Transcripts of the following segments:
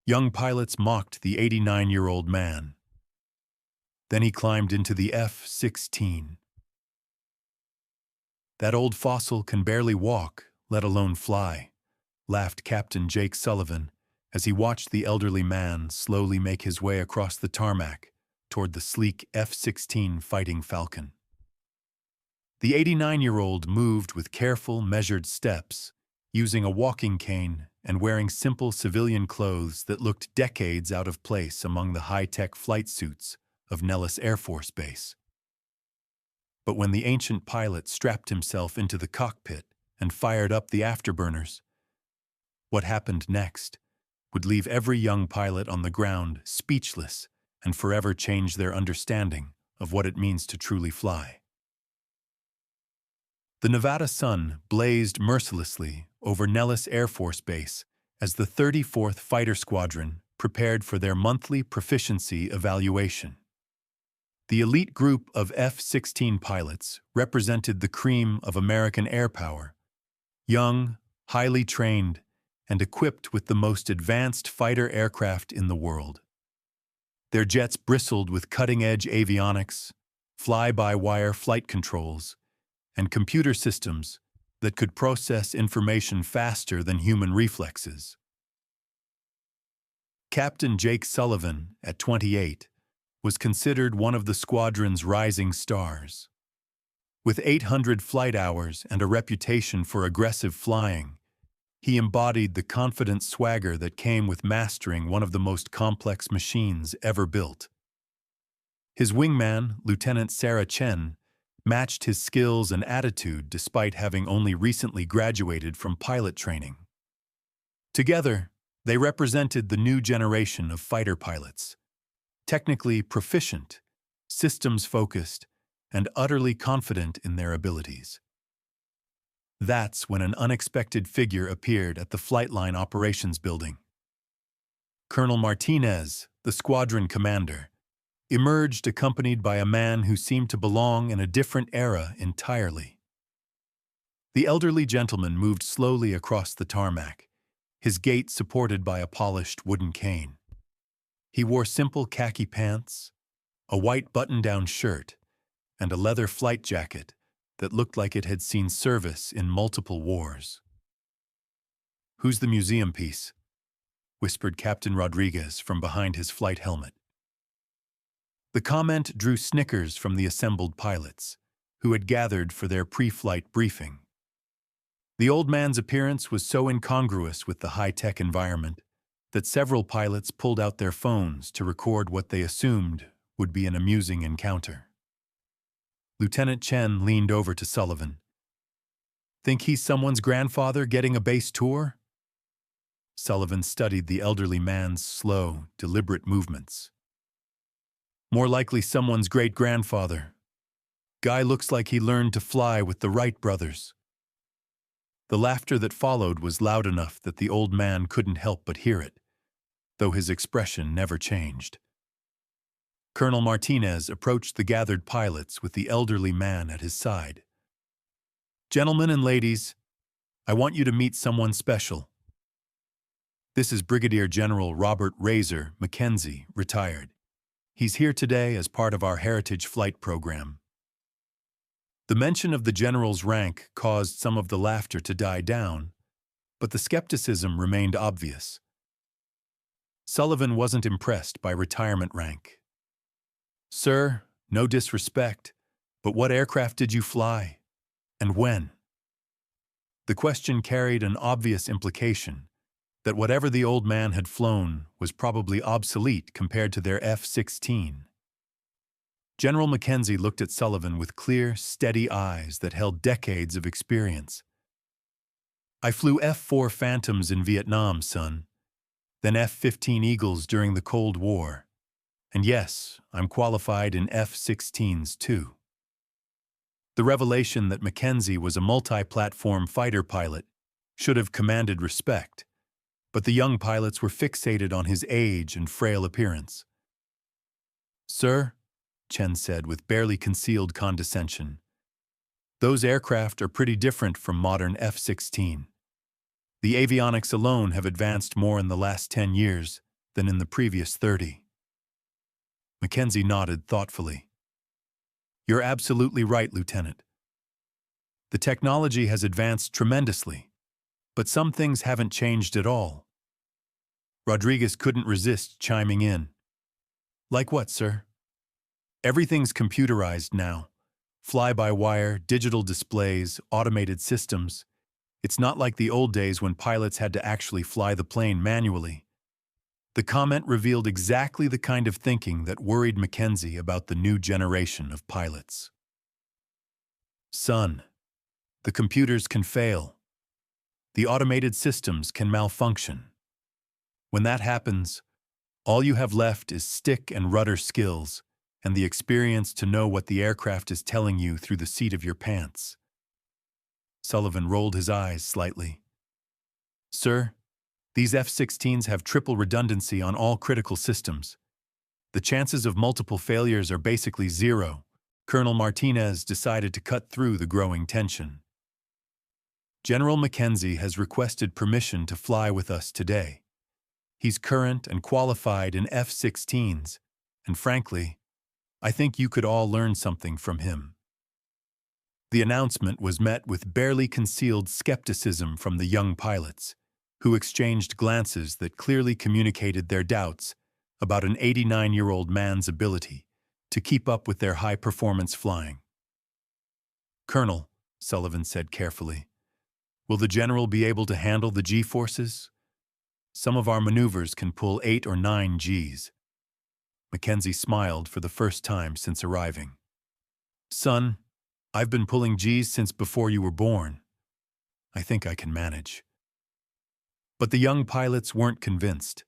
Young pilots mocked the 89-year-old man. Then he climbed into the F-16. "That old fossil can barely walk, let alone fly," laughed Captain Jake Sullivan as he watched the elderly man slowly make his way across the tarmac toward the sleek F-16 Fighting Falcon. The 89-year-old moved with careful, measured steps, using a walking cane and wearing simple civilian clothes that looked decades out of place among the high-tech flight suits of Nellis Air Force Base. But when the ancient pilot strapped himself into the cockpit and fired up the afterburners, what happened next would leave every young pilot on the ground speechless and forever change their understanding of what it means to truly fly. The Nevada sun blazed mercilessly over Nellis Air Force Base as the 34th Fighter Squadron prepared for their monthly proficiency evaluation. The elite group of F-16 pilots represented the cream of American air power, young, highly trained, and equipped with the most advanced fighter aircraft in the world. Their jets bristled with cutting-edge avionics, fly-by-wire flight controls, and computer systems that could process information faster than human reflexes. Captain Jake Sullivan, at 28, was considered one of the squadron's rising stars. With 800 flight hours and a reputation for aggressive flying, he embodied the confident swagger that came with mastering one of the most complex machines ever built. His wingman, Lieutenant Sarah Chen, matched his skills and attitude despite having only recently graduated from pilot training. Together, they represented the new generation of fighter pilots, technically proficient, systems-focused, and utterly confident in their abilities. That's when an unexpected figure appeared at the flight line operations building. Colonel Martinez, the squadron commander, emerged accompanied by a man who seemed to belong in a different era entirely. The elderly gentleman moved slowly across the tarmac, his gait supported by a polished wooden cane. He wore simple khaki pants, a white button-down shirt, and a leather flight jacket that looked like it had seen service in multiple wars. "Who's the museum piece?" whispered Captain Rodriguez from behind his flight helmet. The comment drew snickers from the assembled pilots, who had gathered for their pre-flight briefing. The old man's appearance was so incongruous with the high-tech environment that several pilots pulled out their phones to record what they assumed would be an amusing encounter. Lieutenant Chen leaned over to Sullivan. "Think he's someone's grandfather getting a base tour?" Sullivan studied the elderly man's slow, deliberate movements. "More likely someone's great-grandfather. Guy looks like he learned to fly with the Wright brothers." The laughter that followed was loud enough that the old man couldn't help but hear it, though his expression never changed. Colonel Martinez approached the gathered pilots with the elderly man at his side. "Gentlemen and ladies, I want you to meet someone special. This is Brigadier General Robert Razor Mackenzie, retired. He's here today as part of our Heritage Flight program." The mention of the general's rank caused some of the laughter to die down, but the skepticism remained obvious. Sullivan wasn't impressed by retirement rank. "Sir, no disrespect, but what aircraft did you fly? And when?" The question carried an obvious implication that whatever the old man had flown was probably obsolete compared to their F-16. General Mackenzie looked at Sullivan with clear, steady eyes that held decades of experience. "I flew F-4 Phantoms in Vietnam, son, then F-15 Eagles during the Cold War. And yes, I'm qualified in F-16s too." The revelation that Mackenzie was a multi-platform fighter pilot should have commanded respect, but the young pilots were fixated on his age and frail appearance. "Sir," Chen said with barely concealed condescension, "those aircraft are pretty different from modern F-16. The avionics alone have advanced more in the last 10 years than in the previous 30. Mackenzie nodded thoughtfully. You're absolutely right, Lieutenant. The technology has advanced tremendously, but some things haven't changed at all. Rodriguez couldn't resist chiming in. Like what, sir? Everything's computerized now. Fly-by-wire, digital displays, automated systems. It's not like the old days when pilots had to actually fly the plane manually. The comment revealed exactly the kind of thinking that worried Mackenzie about the new generation of pilots. Son, the computers can fail. The automated systems can malfunction. When that happens, all you have left is stick and rudder skills and the experience to know what the aircraft is telling you through the seat of your pants. Sullivan rolled his eyes slightly. Sir, these F-16s have triple redundancy on all critical systems. The chances of multiple failures are basically zero. Colonel Martinez decided to cut through the growing tension. General Mackenzie has requested permission to fly with us today. He's current and qualified in F-16s, and frankly, I think you could all learn something from him. The announcement was met with barely concealed skepticism from the young pilots, who exchanged glances that clearly communicated their doubts about an 89-year-old man's ability to keep up with their high-performance flying. Colonel, Sullivan said carefully, will the general be able to handle the G-forces? Some of our maneuvers can pull 8 or 9 Gs. Mackenzie smiled for the first time since arriving. Son, I've been pulling Gs since before you were born. I think I can manage. But the young pilots weren't convinced.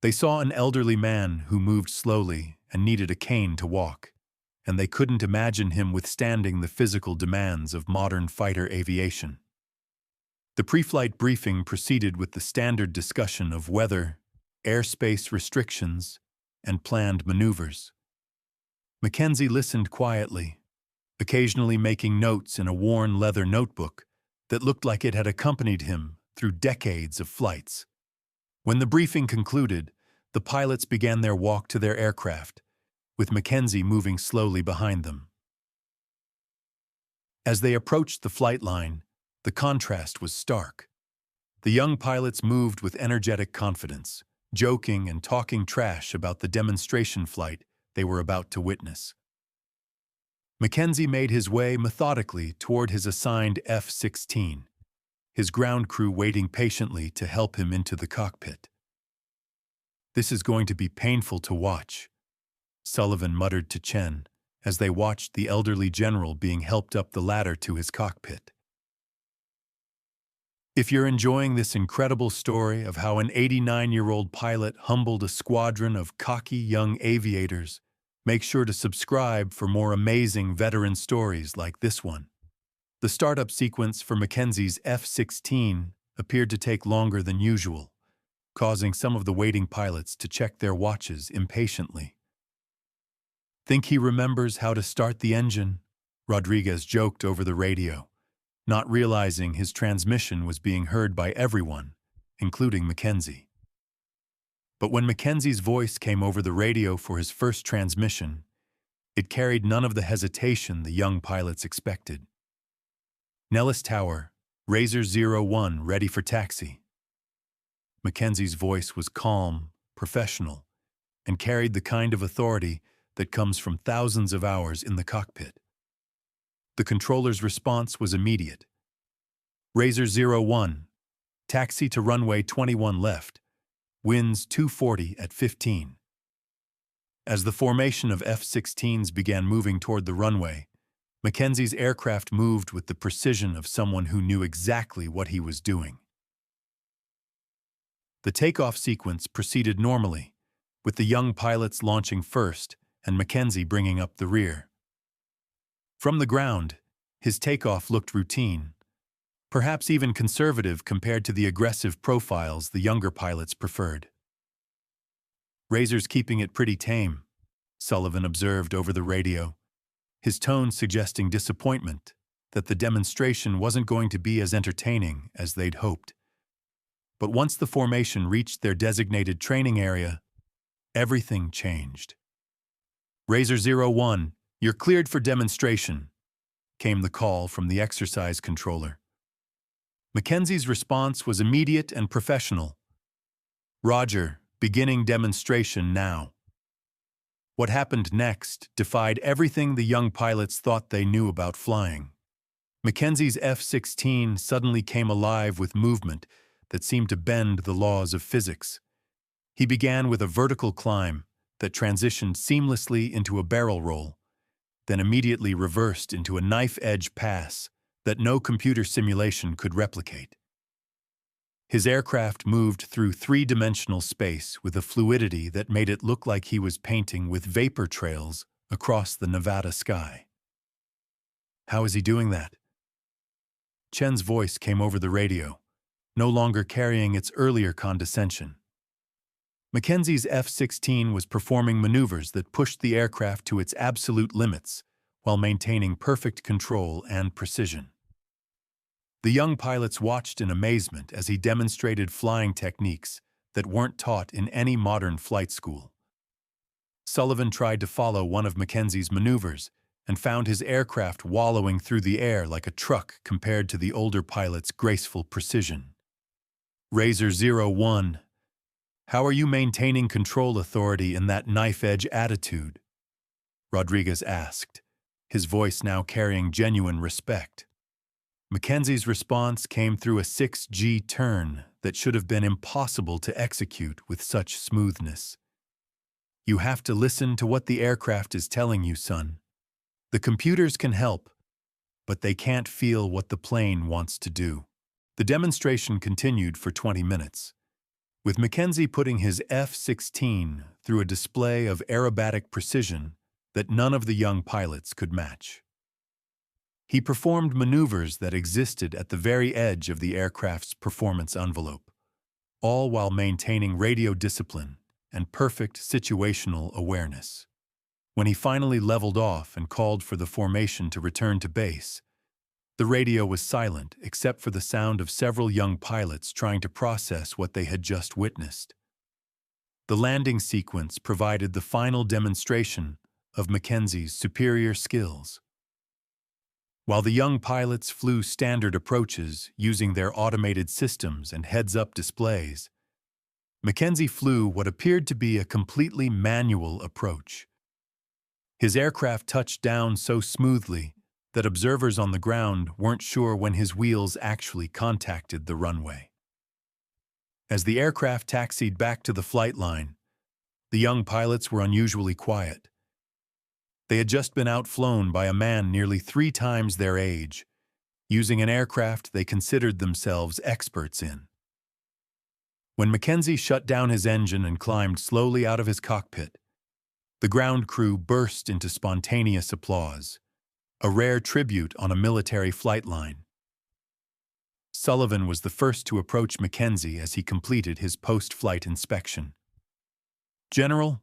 They saw an elderly man who moved slowly and needed a cane to walk, and they couldn't imagine him withstanding the physical demands of modern fighter aviation. The pre-flight briefing proceeded with the standard discussion of weather, airspace restrictions, and planned maneuvers. Mackenzie listened quietly, occasionally making notes in a worn leather notebook that looked like it had accompanied him through decades of flights. When the briefing concluded, the pilots began their walk to their aircraft, with Mackenzie moving slowly behind them. As they approached the flight line, the contrast was stark. The young pilots moved with energetic confidence, joking and talking trash about the demonstration flight they were about to witness. Mackenzie made his way methodically toward his assigned F-16, his ground crew waiting patiently to help him into the cockpit. This is going to be painful to watch, Sullivan muttered to Chen as they watched the elderly general being helped up the ladder to his cockpit. If you're enjoying this incredible story of how an 89-year-old pilot humbled a squadron of cocky young aviators, make sure to subscribe for more amazing veteran stories like this one. The startup sequence for Mackenzie's F-16 appeared to take longer than usual, causing some of the waiting pilots to check their watches impatiently. Think he remembers how to start the engine? Rodriguez joked over the radio, not realizing his transmission was being heard by everyone, including Mackenzie. But when Mackenzie's voice came over the radio for his first transmission, it carried none of the hesitation the young pilots expected. Nellis Tower, Razor 01 ready for taxi. Mackenzie's voice was calm, professional, and carried the kind of authority that comes from thousands of hours in the cockpit. The controller's response was immediate. Razor 01, taxi to runway 21 left, winds 240 at 15. As the formation of F-16s began moving toward the runway, Mackenzie's aircraft moved with the precision of someone who knew exactly what he was doing. The takeoff sequence proceeded normally, with the young pilots launching first and Mackenzie bringing up the rear. From the ground, his takeoff looked routine, perhaps even conservative compared to the aggressive profiles the younger pilots preferred. Razor's keeping it pretty tame, Sullivan observed over the radio, his tone suggesting disappointment that the demonstration wasn't going to be as entertaining as they'd hoped. But once the formation reached their designated training area, everything changed. Razor 01, you're cleared for demonstration, came the call from the exercise controller. Mackenzie's response was immediate and professional. Roger, beginning demonstration now. What happened next defied everything the young pilots thought they knew about flying. Mackenzie's F-16 suddenly came alive with movement that seemed to bend the laws of physics. He began with a vertical climb that transitioned seamlessly into a barrel roll, then immediately reversed into a knife-edge pass that no computer simulation could replicate. His aircraft moved through three-dimensional space with a fluidity that made it look like he was painting with vapor trails across the Nevada sky. How is he doing that? Chen's voice came over the radio, no longer carrying its earlier condescension. Mackenzie's F-16 was performing maneuvers that pushed the aircraft to its absolute limits while maintaining perfect control and precision. The young pilots watched in amazement as he demonstrated flying techniques that weren't taught in any modern flight school. Sullivan tried to follow one of Mackenzie's maneuvers and found his aircraft wallowing through the air like a truck compared to the older pilot's graceful precision. Razor 01, how are you maintaining control authority in that knife-edge attitude? Rodriguez asked, his voice now carrying genuine respect. Mackenzie's response came through a 6G turn that should have been impossible to execute with such smoothness. You have to listen to what the aircraft is telling you, son. The computers can help, but they can't feel what the plane wants to do. The demonstration continued for 20 minutes, with Mackenzie putting his F-16 through a display of aerobatic precision that none of the young pilots could match. He performed maneuvers that existed at the very edge of the aircraft's performance envelope, all while maintaining radio discipline and perfect situational awareness. When he finally leveled off and called for the formation to return to base, the radio was silent except for the sound of several young pilots trying to process what they had just witnessed. The landing sequence provided the final demonstration of Mackenzie's superior skills. While the young pilots flew standard approaches using their automated systems and heads-up displays, Mackenzie flew what appeared to be a completely manual approach. His aircraft touched down so smoothly that observers on the ground weren't sure when his wheels actually contacted the runway. As the aircraft taxied back to the flight line, the young pilots were unusually quiet. They had just been outflown by a man nearly 3 times their age, using an aircraft they considered themselves experts in. When Mackenzie shut down his engine and climbed slowly out of his cockpit, the ground crew burst into spontaneous applause, a rare tribute on a military flight line. Sullivan was the first to approach Mackenzie as he completed his post-flight inspection. "General,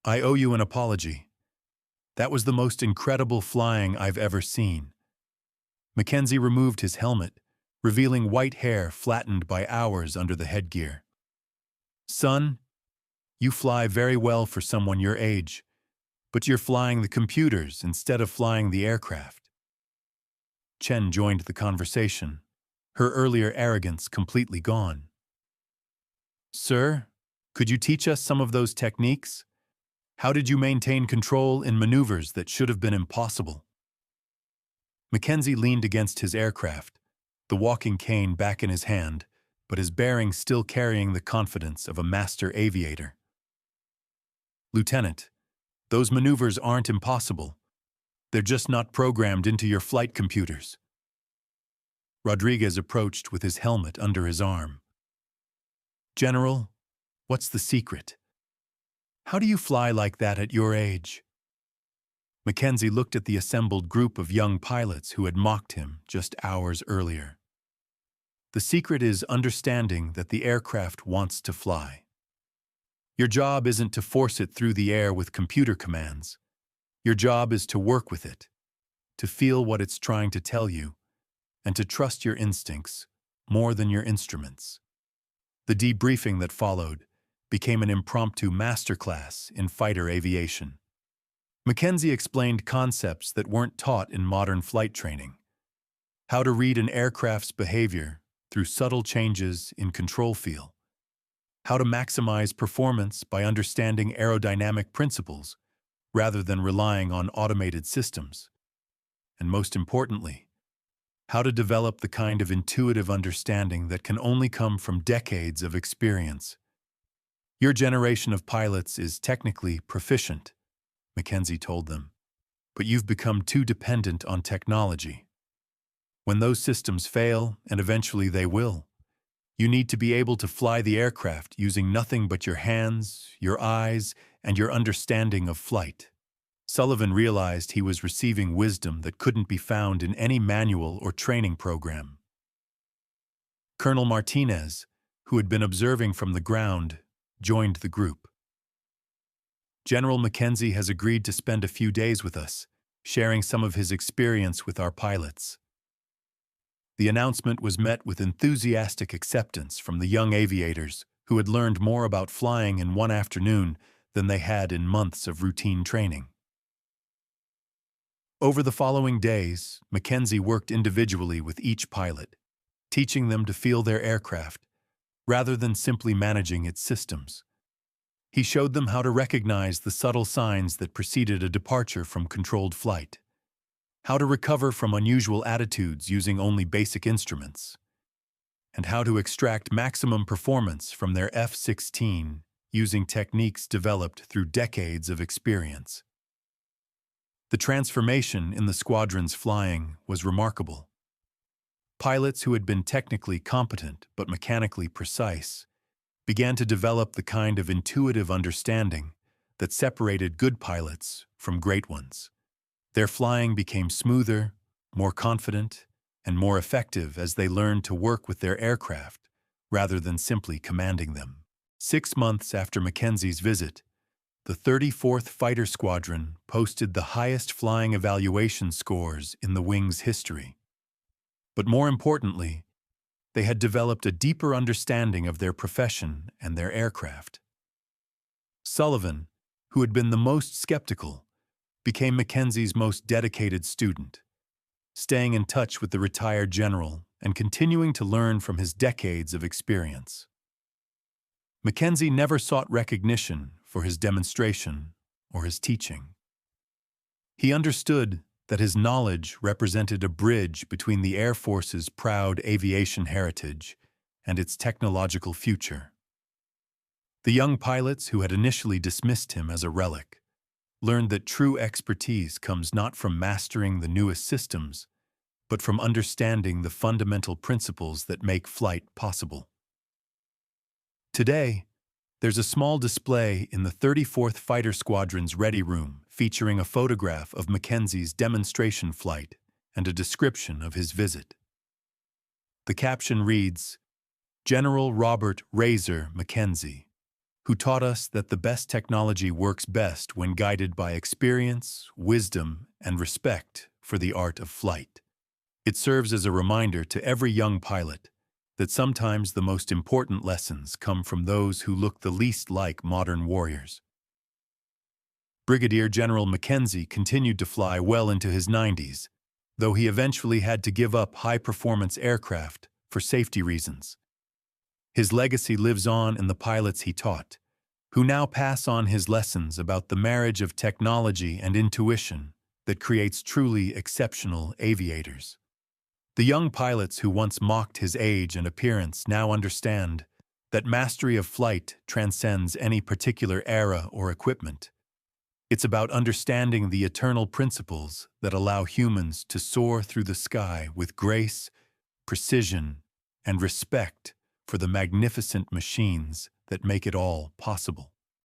I owe you an apology. That was the most incredible flying I've ever seen." Mackenzie removed his helmet, revealing white hair flattened by hours under the headgear. "Son, you fly very well for someone your age, but you're flying the computers instead of flying the aircraft." Chen joined the conversation, her earlier arrogance completely gone. "Sir, could you teach us some of those techniques? How did you maintain control in maneuvers that should have been impossible?" Mackenzie leaned against his aircraft, the walking cane back in his hand, but his bearing still carrying the confidence of a master aviator. "Lieutenant, those maneuvers aren't impossible. They're just not programmed into your flight computers." Rodriguez approached with his helmet under his arm. "General, what's the secret? How do you fly like that at your age?" Mackenzie looked at the assembled group of young pilots who had mocked him just hours earlier. "The secret is understanding that the aircraft wants to fly. Your job isn't to force it through the air with computer commands. Your job is to work with it, to feel what it's trying to tell you, and to trust your instincts more than your instruments." The debriefing that followed became an impromptu masterclass in fighter aviation. Mackenzie explained concepts that weren't taught in modern flight training. How to read an aircraft's behavior through subtle changes in control feel. How to maximize performance by understanding aerodynamic principles rather than relying on automated systems. And most importantly, how to develop the kind of intuitive understanding that can only come from decades of experience. Your generation of pilots is technically proficient, Mackenzie told them, but you've become too dependent on technology. When those systems fail, and eventually they will, you need to be able to fly the aircraft using nothing but your hands, your eyes, and your understanding of flight. Sullivan realized he was receiving wisdom that couldn't be found in any manual or training program. Colonel Martinez, who had been observing from the ground, joined the group. General Mackenzie has agreed to spend a few days with us, sharing some of his experience with our pilots. The announcement was met with enthusiastic acceptance from the young aviators who had learned more about flying in one afternoon than they had in months of routine training. Over the following days, Mackenzie worked individually with each pilot, teaching them to feel their aircraft, rather than simply managing its systems. He showed them how to recognize the subtle signs that preceded a departure from controlled flight, how to recover from unusual attitudes using only basic instruments, and how to extract maximum performance from their F-16 using techniques developed through decades of experience. The transformation in the squadron's flying was remarkable. Pilots who had been technically competent but mechanically precise began to develop the kind of intuitive understanding that separated good pilots from great ones. Their flying became smoother, more confident, and more effective as they learned to work with their aircraft rather than simply commanding them. 6 months after Mackenzie's visit, the 34th Fighter Squadron posted the highest flying evaluation scores in the wing's history. But more importantly, they had developed a deeper understanding of their profession and their aircraft. Sullivan, who had been the most skeptical, became Mackenzie's most dedicated student, staying in touch with the retired general and continuing to learn from his decades of experience. Mackenzie never sought recognition for his demonstration or his teaching. He understood that his knowledge represented a bridge between the Air Force's proud aviation heritage and its technological future. The young pilots who had initially dismissed him as a relic learned that true expertise comes not from mastering the newest systems, but from understanding the fundamental principles that make flight possible. Today, there's a small display in the 34th Fighter Squadron's Ready Room featuring a photograph of Mackenzie's demonstration flight and a description of his visit. The caption reads, "General Robert Razor Mackenzie, who taught us that the best technology works best when guided by experience, wisdom, and respect for the art of flight." It serves as a reminder to every young pilot that sometimes the most important lessons come from those who look the least like modern warriors. Brigadier General Mackenzie continued to fly well into his 90s, though he eventually had to give up high-performance aircraft for safety reasons. His legacy lives on in the pilots he taught, who now pass on his lessons about the marriage of technology and intuition that creates truly exceptional aviators. The young pilots who once mocked his age and appearance now understand that mastery of flight transcends any particular era or equipment. It's about understanding the eternal principles that allow humans to soar through the sky with grace, precision, and respect for the magnificent machines that make it all possible.